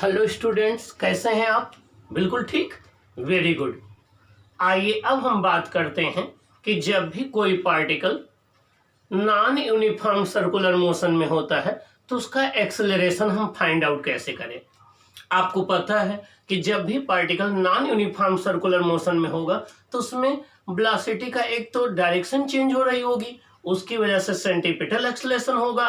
Hello students, कैसे हैं आप? बिल्कुल ठीक, वेरी गुड। आइए अब हम बात करते हैं कि जब भी कोई particle non uniform circular motion में होता है तो उसका एक्सेलरेशन हम फाइंड आउट कैसे करें। आपको पता है कि जब भी particle non uniform circular motion में होगा तो उसमें वेलोसिटी का एक तो डायरेक्शन चेंज हो रही होगी, उसकी वजह से सेंटीपिटल एक्सेलरेशन होगा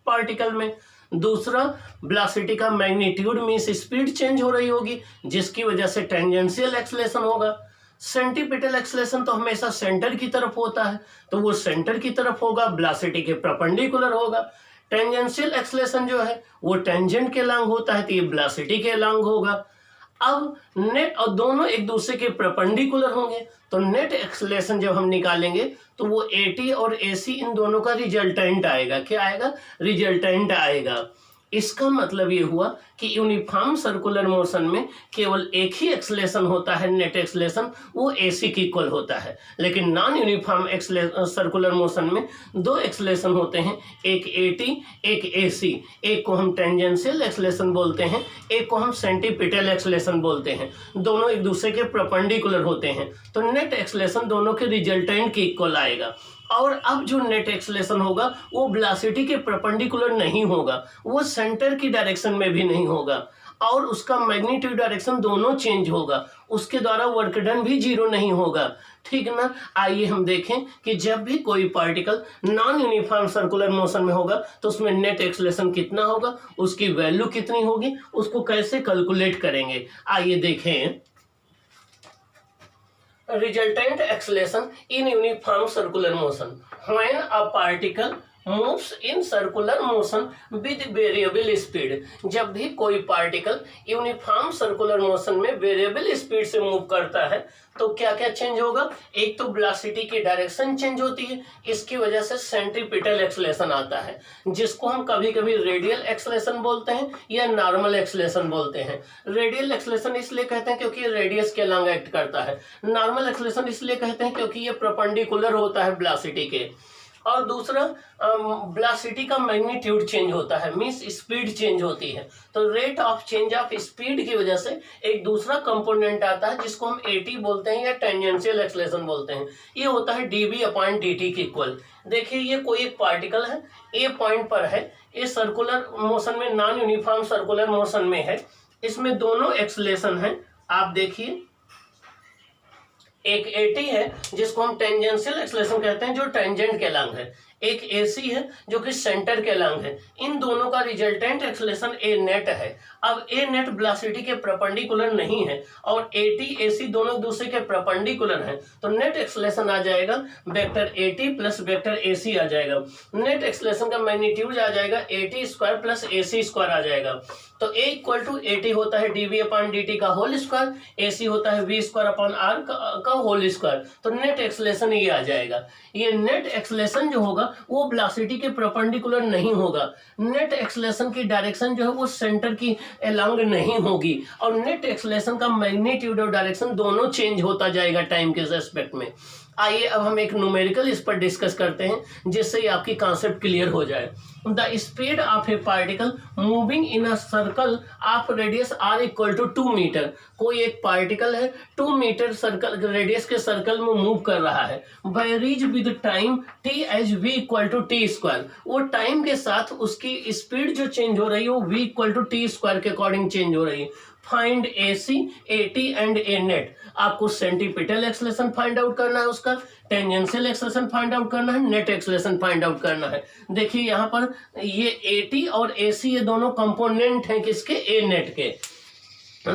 पार्टिकल में। दूसरा, वेलोसिटी का मैग्नीट्यूड मींस स्पीड चेंज हो रही होगी, जिसकी वजह से टेंजेंशियल एक्सेलरेशन होगा। सेंटीपिटल एक्सेलरेशन तो हमेशा सेंटर की तरफ होता है, तो वो सेंटर की तरफ होगा, वेलोसिटी के परपेंडिकुलर होगा। टेंजेंशियल एक्सेलरेशन जो है वो टेंजेंट के लॉन्ग होता है, तो ये वेलोसिटी के लॉन्ग होगा। अब नेट और दोनों एक दूसरे के परपेंडिकुलर होंगे, तो नेट एक्सेलरेशन जब हम निकालेंगे तो वो AT और AC इन दोनों का रिजल्टेंट आएगा। क्या आएगा? रिजल्टेंट आएगा। इसका मतलब ये हुआ कि यूनिफॉर्म सर्कुलर मोशन में केवल एक ही एक्सेलरेशन होता है, नेट एक्सेलरेशन, वो AC की इक्वल होता है। लेकिन नॉन यूनिफॉर्म सर्कुलर मोशन में दो एक्सेलरेशन होते हैं, एक AT एक AC। एक को हम टेंजेंशियल एक्सेलरेशन बोलते हैं, एक को हम सेंटीपिटल एक्सेलरेशन बोलते हैं। दोनों एक दूसरे के परपेंडिकुलर होते हैं, तो नेट एक्सेलरेशन दोनों के रिजल्टेंट की इक्वल आएगा। और अब जो नेट एक्सेलरेशन होगा वो वेलोसिटी के परपेंडिकुलर नहीं होगा, वो सेंटर की डायरेक्शन में भी नहीं होगा, और उसका मैग्नीट्यूड डायरेक्शन दोनों चेंज होगा, उसके द्वारा वर्क डन भी जीरो नहीं होगा। ठीक ना? आइए हम देखें कि जब भी कोई particle non uniform circular motion में होगा तो उसमें नेट एक्सेलरेशन कितना होगा, उसकी वैल्यू कितनी होगी, उसको कैसे कैलकुलेट करेंगे। आइए देखें। Resultant acceleration in uniform circular motion when a particle moves in circular motion with variable speed। जब भी कोई पार्टिकल यूनिफॉर्म सर्कुलर मोशन में वेरिएबल स्पीड से मूव करता है तो क्या क्या चेंज होगा? एक तो वेलोसिटी की डायरेक्शन चेंज होती है, इसकी वजह से सेंट्रीपिटल एक्सेलरेशन आता है, जिसको हम कभी कभी रेडियल एक्सेलरेशन बोलते हैं या नॉर्मल एक्सेलरेशन बोलते हैं। रेडियल एक्सेलरेशन इसलिए कहते हैं क्योंकि रेडियस के लॉन्ग एक्ट करता है, नॉर्मल एक्सेलरेशन इसलिए कहते हैं क्योंकि ये परपेंडिकुलर होता है वेलोसिटी के। और दूसरा, वेलोसिटी का मैग्नीट्यूड चेंज होता है, मींस स्पीड चेंज होती है, तो rate of change of speed की वजह से एक दूसरा कंपोनेंट आता है जिसको हम AT बोलते हैं या टेंजेंशियल एक्सेलरेशन बोलते हैं। ये होता है dV/dt के इक्वल। देखिए, ये कोई एक पार्टिकल है, A पॉइंट पर है, ये सर्कुलर मोशन में, नॉन यूनिफॉर्म सर्कुलर मोशन में है, इसमें दोनों एक्सेलरेशन है। आप देखिए, एक AT है जिसको हम टेंजेंशियल एक्सेलरेशन कहते हैं, जो टेंजेंट के लॉन्ग है, एक AC है जो कि सेंटर के लॉन्ग है। इन दोनों का रिजल्टेंट एक्सेलरेशन A नेट है। अब A नेट वेलोसिटी के परपेंडिकुलर नहीं है और AT AC दोनों एक दूसरे के परपेंडिकुलर हैं, तो नेट एक्सेलरेशन आ जाएगा vector AT plus vector AC आ जाएगा। नेट एक्सेलरेशन का मैग्नीट्यूड आ जाएगा AT² प्लस AC² आ जाएगा। तो A इक्वल टू AT होता है dV/dt का होल स्क्वायर, AC होता है V²/R का होल स्क्वायर, तो नेट एक्सेलरेशन ये आ जाएगा। ये नेट एक्सेलरेशन जो होगा वो वेलोसिटी के परपेंडिकुलर नहीं होगा, नेट एक्सेलरेशन की डायरेक्शन जो है वो सेंटर की अलोंग नहीं होगी, और नेट एक्सेलरेशन का मैग्नीट्यूड और डायरेक्शन दोनों चेंज होता जाएगा टाइम के रेस्पेक्ट में। आइए अब हम एक न्यूमेरिकल इस पर डिस्कस करते हैं जिससे आपकी कॉन्सेप्ट क्लियर हो जाए। The speed of a particle moving in a circle of radius R equal to 2 meter. कोई एक पार्टिकल है 2 मीटर सर्कल रेडियस के सर्कल में मूव कर रहा है, varies with time t as v equal to t²। वो टाइम के साथ उसकी स्पीड जो चेंज हो रही है वो v इक्वल टू t² के अकॉर्डिंग चेंज हो रही है। Find AC, AT and A net. आपको सेंटीपिटल एक्सेलरेशन फाइंड आउट करना है, उसका टेंजेंशियल एक्सेलरेशन फाइंड आउट करना है, नेट एक्सेलरेशन फाइंड आउट करना है। देखिए यहाँ पर ये AT और AC ये दोनों कंपोनेंट हैं किसके? A नेट के।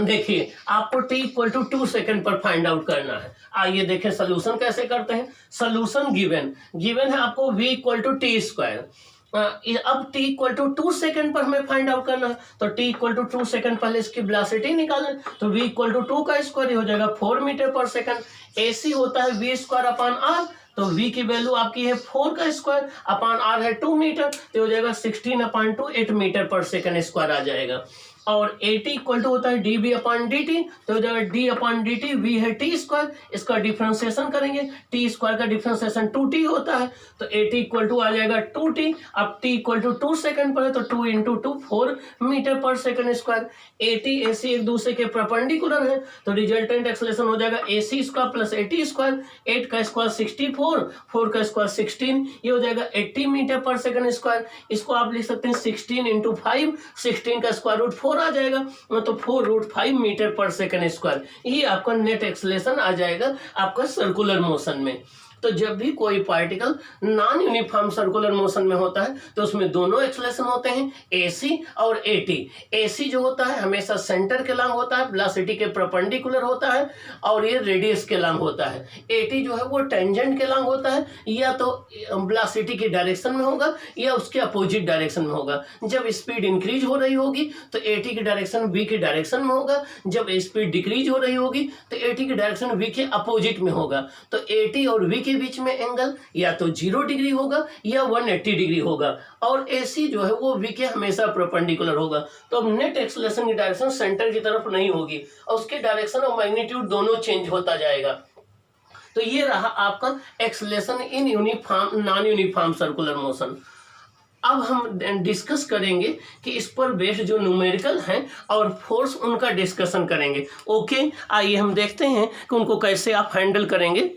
देखिए, आपको t इक्वल टू 2 सेकेंड पर फाइंड आउट करना है। आइए देखें सोल्यूशन कैसे करते हैं। सोल्यूशन गिवन है आपको v इक्वल टू t²। अब t इक्वल टू 2 सेकेंड पर हमें फाइंड आउट करना है, तो t इक्वल टू 2 सेकेंड पहले इसकी वेलोसिटी निकालना, तो v इक्वल टू 2 का स्क्वायर हो जाएगा 4 मीटर पर सेकेंड। AC होता है V²/R, तो v की वैल्यू आपकी है 4 का स्क्वायर अपॉन R है 2 मीटर, तो हो जाएगा 16/2 8 मीटर पर सेकेंड स्क्वायर आ जाएगा। और AT इक्वल टू होता है dB अपॉन dt, तो d अपॉन dt v है t स्क्वायर, इसका डिफ्रेंसिएशन करेंगे, t स्क्वायर का डिफ्रेंसिएशन 2t होता है, तो AT इक्वल टू आ जाएगा 2t। अब t इक्वल टू 2 सेकंड पर है तो 2 इंटू 2 4 मीटर पर सेकंड स्क्वायर। AT AC एक दूसरे के परपेंडिकुलर है, तो रिजल्टेंट एक्सेलरेशन हो जाएगा AC square plus AT square, 8 का स्क्वायर 64, 4 का स्क्वायर 16, ये हो जाएगा 80 मीटर पर सेकंड स्क्वायर। इसको आप लिख सकते हैं 16 इंटू 5, 16 का स्क्वायर रूट 4 आ जाएगा, तो 4√5 मीटर पर सेकंड स्क्वायर, ये आपका नेट एक्सेलरेशन आ जाएगा आपका सर्कुलर मोशन में। तो जब भी कोई particle non uniform circular motion में होता है तो उसमें दोनों एक्सेलरेशन होते हैं, AC और AT। AC जो होता है हमेशा सेंटर के लॉन्ग होता है, वेलोसिटी के परपेंडिकुलर होता है, और ये रेडियस के लॉन्ग होता है। AT जो है वो टेंजेंट के लॉन्ग होता है, या तो वेलोसिटी की डायरेक्शन में होगा या उसके अपोजिट डायरेक्शन में होगा। जब स्पीड इंक्रीज हो रही होगी तो AT की डायरेक्शन V की डायरेक्शन में होगा, जब स्पीड डिक्रीज हो रही होगी तो AT की डायरेक्शन V के अपोजिट में होगा। तो AT और V के बीच में एंगल या तो 0 डिग्री होगा या 180 डिग्री होगा, और AC जो है वो V के हमेशा परपेंडिकुलर होगा। तो अब नेट एक्सेलरेशन की डायरेक्शन सेंटर की तरफ नहीं होगी, और उसके डायरेक्शन और मैग्नीट्यूड दोनों चेंज होता जाएगा। तो ये रहा आपका acceleration in uniform non uniform circular motion. अब हम डिस्कस करेंगे कि इस पर बेस्ड जो न्यूमेरिकल हैं और फोर्स उनका डिस्कशन करेंगे। ओके, आइए हम देखते हैं कि उनको कैसे आप हैंडल करेंगे।